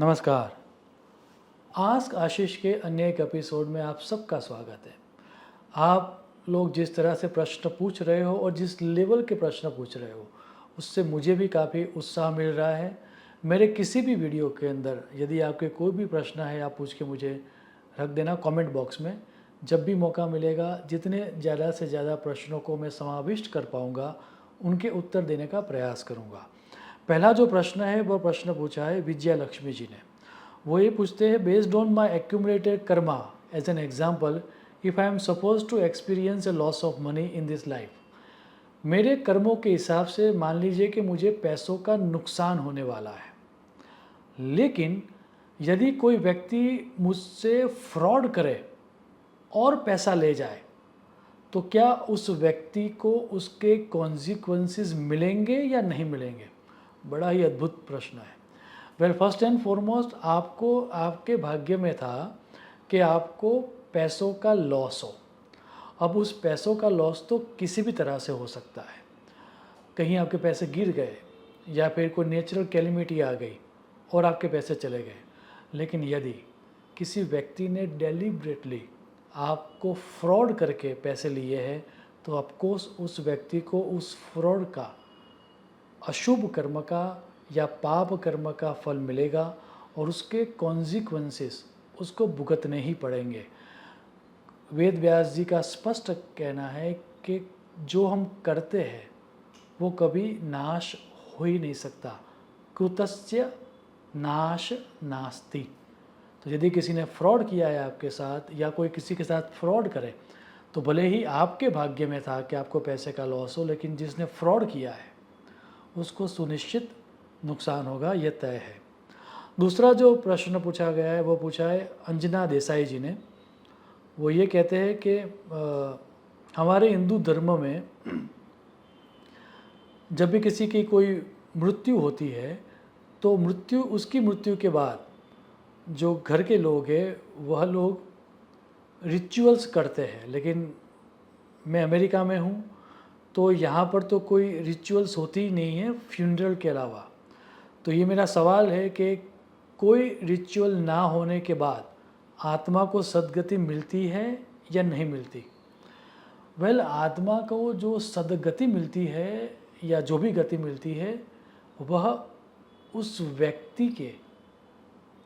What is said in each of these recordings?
नमस्कार। आस्क आशीष के अन्य एक एपिसोड में आप सबका स्वागत है। आप लोग जिस तरह से प्रश्न पूछ रहे हो और जिस लेवल के प्रश्न पूछ रहे हो, उससे मुझे भी काफ़ी उत्साह मिल रहा है। मेरे किसी भी वीडियो के अंदर यदि आपके कोई भी प्रश्न है, आप पूछ के मुझे रख देना कमेंट बॉक्स में। जब भी मौका मिलेगा, जितने ज़्यादा से ज़्यादा प्रश्नों को मैं समाविष्ट कर पाऊँगा, उनके उत्तर देने का प्रयास करूँगा। पहला जो प्रश्न है, वो प्रश्न पूछा है विजया लक्ष्मी जी ने। वो ये पूछते हैं, based on my accumulated karma as an example, if I am suppose to experience a loss of money in this life. मेरे कर्मों के हिसाब से मान लीजिए कि मुझे पैसों का नुकसान होने वाला है, लेकिन यदि कोई व्यक्ति मुझसे फ्रॉड करे और पैसा ले जाए, तो क्या उस व्यक्ति को उसके कॉन्सिक्वेंसेस मिलेंगे या नहीं मिलेंगे? बड़ा ही अद्भुत प्रश्न है। वेल, फर्स्ट एंड फॉरमोस्ट आपको आपके भाग्य में था कि आपको पैसों का लॉस हो। अब उस पैसों का लॉस तो किसी भी तरह से हो सकता है। कहीं आपके पैसे गिर गए या फिर कोई नेचुरल कैलेमिटी आ गई और आपके पैसे चले गए। लेकिन यदि किसी व्यक्ति ने डेलिब्रेटली आपको फ्रॉड करके पैसे लिए हैं, तो ऑफकोर्स उस व्यक्ति को उस फ्रॉड का, अशुभ कर्म का या पाप कर्म का फल मिलेगा और उसके कॉन्सिक्वेंसेस उसको भुगतने ही पड़ेंगे। वेद व्यास जी का स्पष्ट कहना है कि जो हम करते हैं वो कभी नाश हो ही नहीं सकता। कृतस्य नाश नास्ति। तो यदि किसी ने फ्रॉड किया है आपके साथ या कोई किसी के साथ फ्रॉड करे, तो भले ही आपके भाग्य में था कि आपको पैसे का लॉस हो, लेकिन जिसने फ्रॉड किया है उसको सुनिश्चित नुकसान होगा, यह तय है। दूसरा जो प्रश्न पूछा गया है वो पूछा है अंजना देसाई जी ने। वो ये कहते हैं कि हमारे हिंदू धर्म में जब भी किसी की कोई मृत्यु होती है, तो उसकी मृत्यु के बाद जो घर के लोग हैं वह लोग रिचुअल्स करते हैं। लेकिन मैं अमेरिका में हूँ, तो यहाँ पर तो कोई रिचुअल्स होती ही नहीं है फ्यूनरल के अलावा। तो ये मेरा सवाल है कि कोई रिचुअल ना होने के बाद आत्मा को सद्गति मिलती है या नहीं मिलती? वेल, आत्मा को जो सद्गति मिलती है या जो भी गति मिलती है, वह उस व्यक्ति के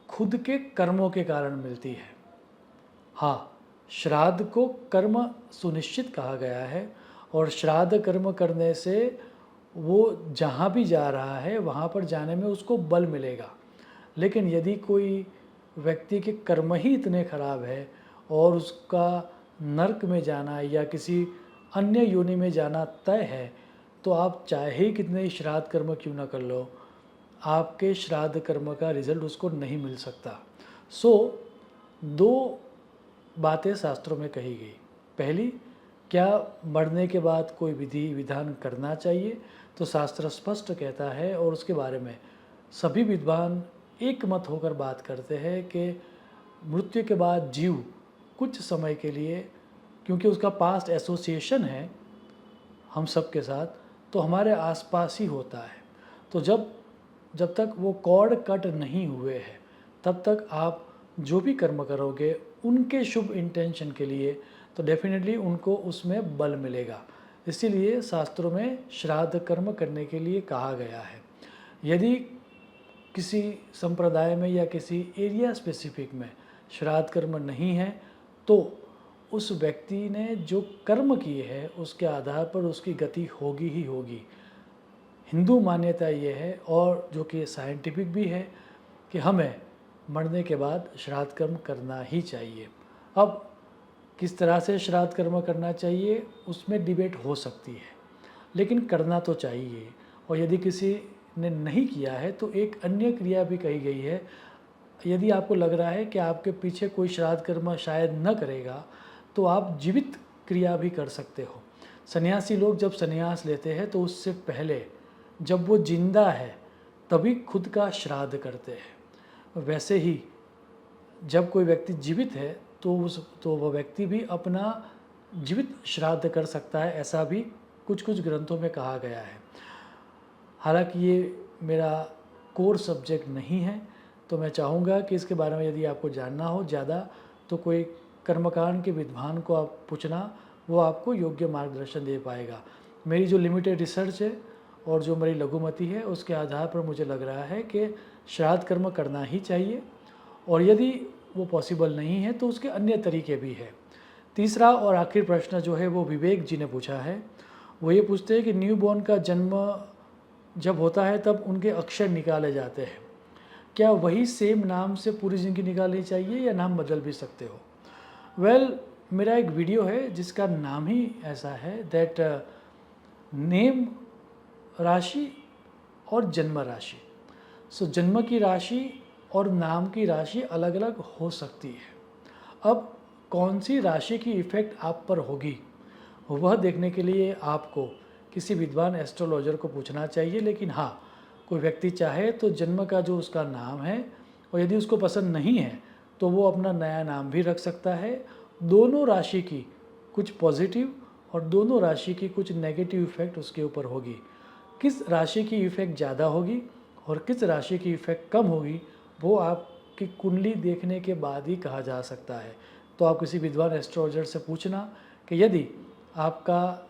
खुद के कर्मों के कारण मिलती है। हाँ, श्राद्ध को कर्म सुनिश्चित कहा गया है और श्राद्ध कर्म करने से वो जहाँ भी जा रहा है वहाँ पर जाने में उसको बल मिलेगा। लेकिन यदि कोई व्यक्ति के कर्म ही इतने खराब है और उसका नरक में जाना या किसी अन्य योनि में जाना तय है, तो आप चाहे ही कितने श्राद्ध कर्म क्यों ना कर लो, आपके श्राद्ध कर्म का रिजल्ट उसको नहीं मिल सकता। दो बातें शास्त्रों में कही गई। पहली, क्या मरने के बाद कोई विधि विधान करना चाहिए? तो शास्त्र स्पष्ट कहता है और उसके बारे में सभी विद्वान एक मत होकर बात करते हैं कि मृत्यु के बाद जीव कुछ समय के लिए, क्योंकि उसका पास्ट एसोसिएशन है हम सब के साथ, तो हमारे आसपास ही होता है। तो जब तक वो कॉर्ड कट नहीं हुए हैं, तब तक आप जो भी कर्म करोगे उनके शुभ इंटेंशन के लिए, तो डेफिनेटली उनको उसमें बल मिलेगा। इसीलिए शास्त्रों में श्राद्ध कर्म करने के लिए कहा गया है। यदि किसी संप्रदाय में या किसी एरिया स्पेसिफिक में श्राद्ध कर्म नहीं है, तो उस व्यक्ति ने जो कर्म किए हैं उसके आधार पर उसकी गति होगी ही होगी। हिंदू मान्यता ये है, और जो कि साइंटिफिक भी है, कि हमें मरने के बाद श्राद्ध कर्म करना ही चाहिए। अब किस तरह से श्राद्ध कर्म करना चाहिए उसमें डिबेट हो सकती है, लेकिन करना तो चाहिए। और यदि किसी ने नहीं किया है तो एक अन्य क्रिया भी कही गई है। यदि आपको लग रहा है कि आपके पीछे कोई श्राद्ध कर्म शायद न करेगा, तो आप जीवित क्रिया भी कर सकते हो। सन्यासी लोग जब सन्यास लेते हैं तो उससे पहले जब वो जिंदा है तभी खुद का श्राद्ध करते हैं। वैसे ही जब कोई व्यक्ति जीवित है तो वह व्यक्ति भी अपना जीवित श्राद्ध कर सकता है, ऐसा भी कुछ कुछ ग्रंथों में कहा गया है। हालांकि ये मेरा कोर सब्जेक्ट नहीं है, तो मैं चाहूँगा कि इसके बारे में यदि आपको जानना हो ज़्यादा, तो कोई कर्मकांड के विद्वान को आप पूछना, वो आपको योग्य मार्गदर्शन दे पाएगा। मेरी जो लिमिटेड रिसर्च है और जो मेरी लघुमति है, उसके आधार पर मुझे लग रहा है कि श्राद्ध कर्म करना ही चाहिए, और यदि वो पॉसिबल नहीं है तो उसके अन्य तरीके भी हैं। तीसरा और आखिरी प्रश्न जो है वो विवेक जी ने पूछा है। वो ये पूछते हैं कि न्यूबॉर्न का जन्म जब होता है तब उनके अक्षर निकाले जाते हैं, क्या वही सेम नाम से पूरी ज़िंदगी निकालनी चाहिए या नाम बदल भी सकते हो? वेल, मेरा एक वीडियो है जिसका नाम ही ऐसा है दैट नेम राशि और जन्म राशि। सो जन्म की राशि और नाम की राशि अलग अलग हो सकती है। अब कौन सी राशि की इफ़ेक्ट आप पर होगी, वह देखने के लिए आपको किसी विद्वान एस्ट्रोलॉजर को पूछना चाहिए। लेकिन हाँ, कोई व्यक्ति चाहे तो जन्म का जो उसका नाम है, और यदि उसको पसंद नहीं है तो वो अपना नया नाम भी रख सकता है। दोनों राशि की कुछ पॉजिटिव और दोनों राशि की कुछ नेगेटिव इफ़ेक्ट उसके ऊपर होगी। किस राशि की इफ़ेक्ट ज़्यादा होगी और किस राशि की इफ़ेक्ट कम होगी, वो आपकी कुंडली देखने के बाद ही कहा जा सकता है। तो आप किसी विद्वान एस्ट्रोलॉजर से पूछना कि यदि आपका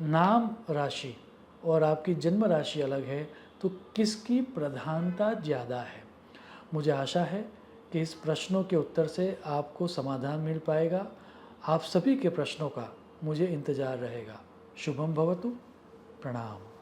नाम राशि और आपकी जन्म राशि अलग है तो किसकी प्रधानता ज़्यादा है। मुझे आशा है कि इस प्रश्नों के उत्तर से आपको समाधान मिल पाएगा। आप सभी के प्रश्नों का मुझे इंतज़ार रहेगा। शुभम भवतु। प्रणाम।